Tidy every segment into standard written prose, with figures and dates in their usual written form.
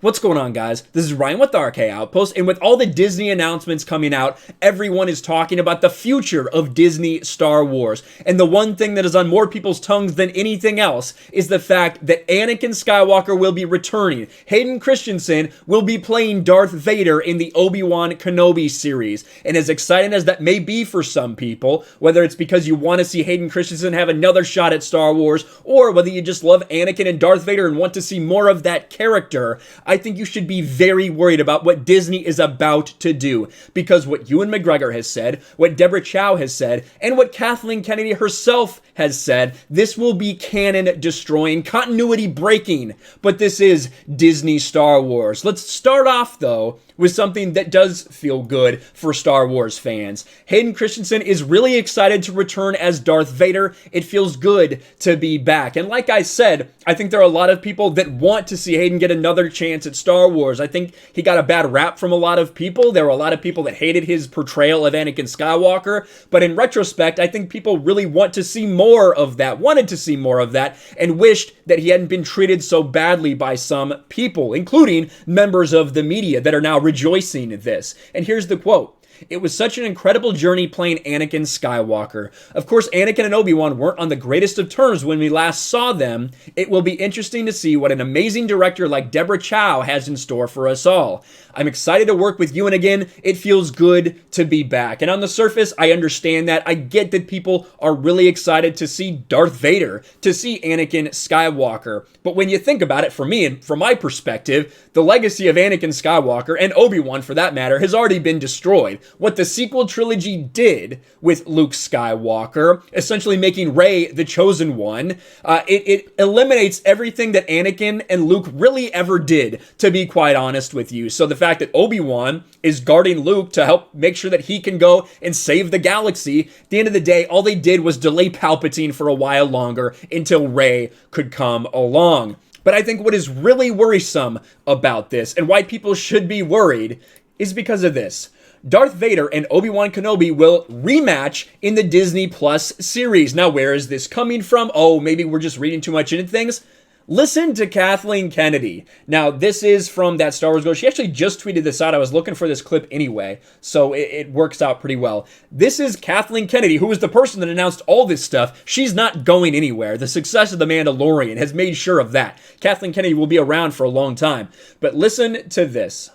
What's going on, guys? This is Ryan with the RK Outpost, and with all the Disney announcements coming out, everyone is talking about the future of Disney Star Wars. And the one thing that is on more people's tongues than anything else is the fact that Anakin Skywalker will be returning. Hayden Christensen will be playing Darth Vader in the Obi Wan Kenobi series. And as exciting as that may be for some people, whether it's because you want to see Hayden Christensen have another shot at Star Wars, or whether you just love Anakin and Darth Vader and want to see more of that character, I think you should be very worried about what Disney is about to do, because what Ewan McGregor has said, what Deborah Chow has said, and what Kathleen Kennedy herself has said, this will be canon destroying, continuity breaking, but this is Disney Star Wars. Let's start off though with something that does feel good for Star Wars fans. Hayden Christensen is really excited to return as Darth Vader. It feels good to be back. And like I said, I think there are a lot of people that want to see Hayden get another chance at Star Wars. I think he got a bad rap from a lot of people. There were a lot of people that hated his portrayal of Anakin Skywalker. But in retrospect, I think people really want to see more of that, wanted to see more of that, and wished that he hadn't been treated so badly by some people, including members of the media that are now rejoicing at this. And here's the quote. "It was such an incredible journey playing Anakin Skywalker. Of course, Anakin and Obi Wan weren't on the greatest of terms when we last saw them. It will be interesting to see what an amazing director like Deborah Chow has in store for us all. I'm excited to work with Ewan again. It feels good to be back." And on the surface, I understand that. I get that people are really excited to see Darth Vader, to see Anakin Skywalker. But when you think about it, for me and from my perspective, the legacy of Anakin Skywalker, and Obi Wan for that matter, has already been destroyed. What the sequel trilogy did with Luke Skywalker, essentially making Rey the chosen one, it eliminates everything that Anakin and Luke really ever did, to be quite honest with you. So the fact that Obi Wan is guarding Luke to help make sure that he can go and save the galaxy, at the end of the day, all they did was delay Palpatine for a while longer until Rey could come along. But I think what is really worrisome about this, and why people should be worried, is because of this. Darth Vader and Obi Wan Kenobi will rematch in the Disney Plus series. Now, where is this coming from? Oh, maybe we're just reading too much into things. Listen to Kathleen Kennedy. Now, this is from that Star Wars Go. She actually just tweeted this out. I was looking for this clip anyway, so it works out pretty well. This is Kathleen Kennedy, who was the person that announced all this stuff. She's not going anywhere. The success of The Mandalorian has made sure of that. Kathleen Kennedy will be around for a long time. But listen to this.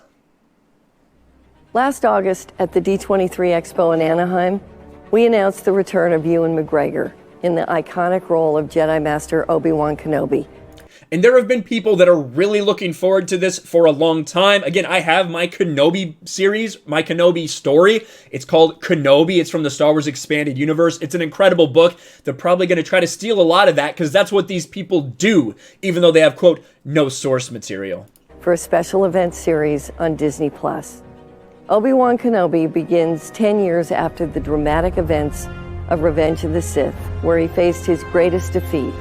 Last August at the D23 Expo in Anaheim, we announced the return of Ewan McGregor in the iconic role of Jedi Master Obi Wan Kenobi. And there have been people that are really looking forward to this for a long time. Again, I have my Kenobi series, my Kenobi story. It's called Kenobi. It's from the Star Wars Expanded Universe. It's an incredible book. They're probably going to try to steal a lot of that because that's what these people do, even though they have, quote, no source material. For a special event series on Disney+. Obi Wan Kenobi begins 10 years after the dramatic events of Revenge of the Sith, where he faced his greatest defeat,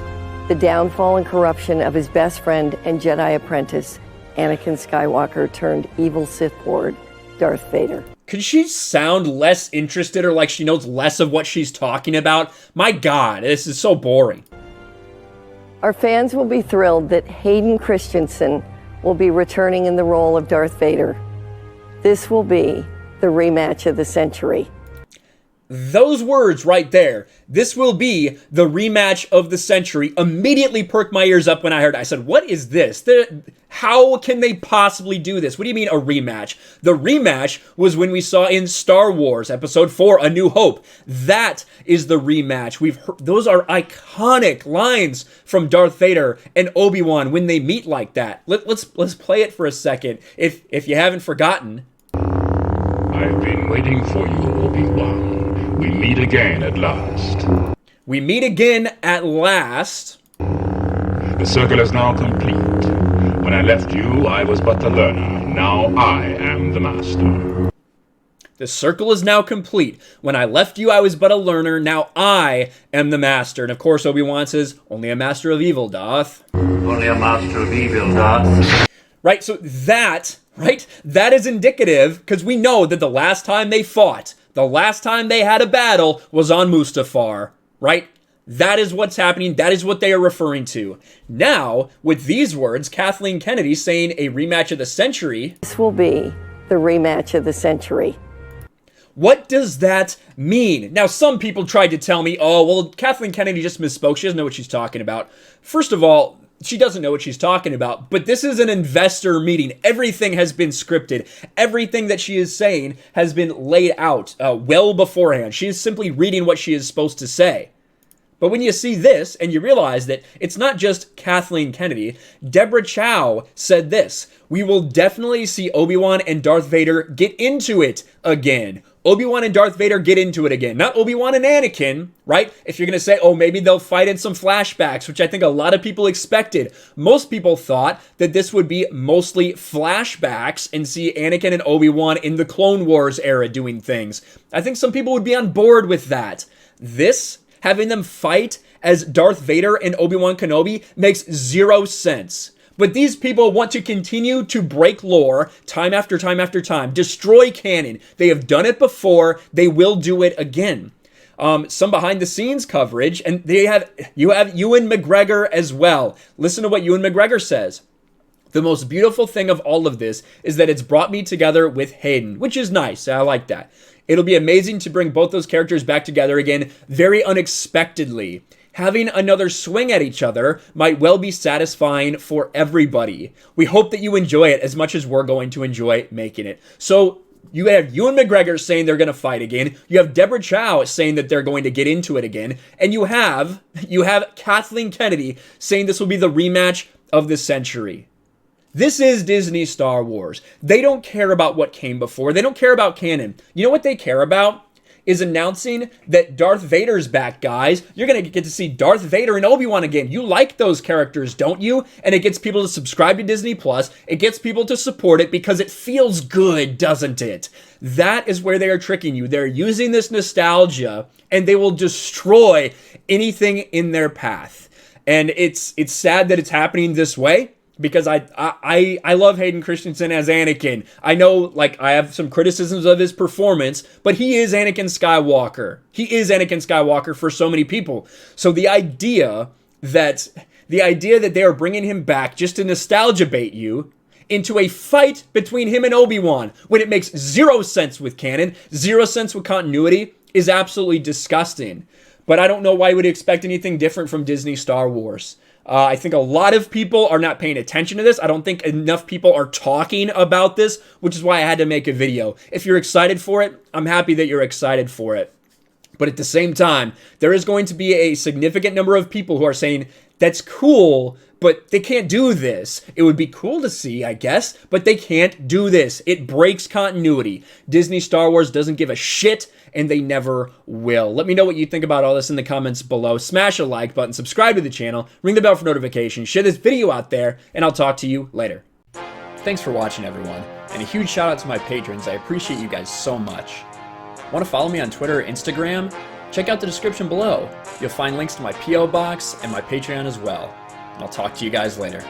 the downfall and corruption of his best friend and Jedi apprentice, Anakin Skywalker turned evil Sith Lord, Darth Vader. Could she sound less interested or like she knows less of what she's talking about? My God, this is so boring. Our fans will be thrilled that Hayden Christensen will be returning in the role of Darth Vader. This will be the rematch of the century. Those words right there, this will be the rematch of the century, immediately perked my ears up when I heard it. I said, what is this? How can they possibly do this? What do you mean a rematch? The rematch was when we saw in Star Wars Episode 4, A New Hope. That is the rematch. We've heard, those are iconic lines from Darth Vader and Obi-Wan when they meet like that. Let's play it for a second, if you haven't forgotten. I've been waiting for you, Obi-Wan. We meet again at last. We meet again at last. The circle is now complete. When I left you, I was but the learner. Now I am the master. The circle is now complete. When I left you, I was but a learner. Now I am the master. And of course, Obi-Wan says, only a master of evil doth. Only a master of evil doth. Right, so that is indicative, because we know that the last time they fought, the last time they had a battle was on Mustafar, right? That is what's happening. That is what they are referring to. Now, with these words, Kathleen Kennedy saying a rematch of the century. This will be the rematch of the century. What does that mean? Now, some people tried to tell me, oh, well, Kathleen Kennedy just misspoke. She doesn't know what she's talking about. First of all, she doesn't know what she's talking about, but this is an investor meeting. Everything has been scripted. Everything that she is saying has been laid out well beforehand. She is simply reading what she is supposed to say. But when you see this and you realize that it's not just Kathleen Kennedy, Deborah Chow said this: we will definitely see Obi Wan and Darth Vader get into it again. Obi Wan and Darth Vader get into it again. Not Obi Wan and Anakin, right? If you're going to say, oh, maybe they'll fight in some flashbacks, which I think a lot of people expected. Most people thought that this would be mostly flashbacks and see Anakin and Obi Wan in the Clone Wars era doing things. I think some people would be on board with that. This, having them fight as Darth Vader and Obi-Wan Kenobi, makes zero sense. But these people want to continue to break lore time after time after time, destroy canon. They have done it before. They will do it again. Some behind the scenes coverage, and you have Ewan McGregor as well. Listen to what Ewan McGregor says. The most beautiful thing of all of this is that it's brought me together with Hayden, which is nice. I like that. It'll be amazing to bring both those characters back together again, very unexpectedly. Having another swing at each other might well be satisfying for everybody. We hope that you enjoy it as much as we're going to enjoy making it. So you have Ewan McGregor saying they're going to fight again. You have Deborah Chow saying that they're going to get into it again. And you have Kathleen Kennedy saying this will be the rematch of the century. This is Disney Star Wars. They don't care about what came before. They don't care about canon. You know what they care about? Is announcing that Darth Vader's back, guys. You're going to get to see Darth Vader and Obi-Wan again. You like those characters, don't you? And it gets people to subscribe to Disney Plus. It gets people to support it because it feels good, doesn't it? That is where they are tricking you. They're using this nostalgia, and they will destroy anything in their path. And it's sad that it's happening this way, because I love Hayden Christensen as Anakin. I know, like, I have some criticisms of his performance, but he is Anakin Skywalker. He is Anakin Skywalker for so many people. So the idea that they are bringing him back just to nostalgia bait you into a fight between him and Obi-Wan, when it makes zero sense with canon, zero sense with continuity, is absolutely disgusting. But I don't know why you would expect anything different from Disney Star Wars. I think a lot of people are not paying attention to this. I don't think enough people are talking about this, which is why I had to make a video. If you're excited for it, I'm happy that you're excited for it. But at the same time, there is going to be a significant number of people who are saying, that's cool, but they can't do this. It would be cool to see, I guess, but they can't do this. It breaks continuity. Disney Star Wars doesn't give a shit, and they never will. Let me know what you think about all this in the comments below. Smash a like button, subscribe to the channel, ring the bell for notifications, share this video out there, and I'll talk to you later. Thanks for watching, everyone, and a huge shout out to my patrons. I appreciate you guys so much. Want to follow me on Twitter or Instagram? Check out the description below. You'll find links to my P.O. box and my Patreon as well. And I'll talk to you guys later.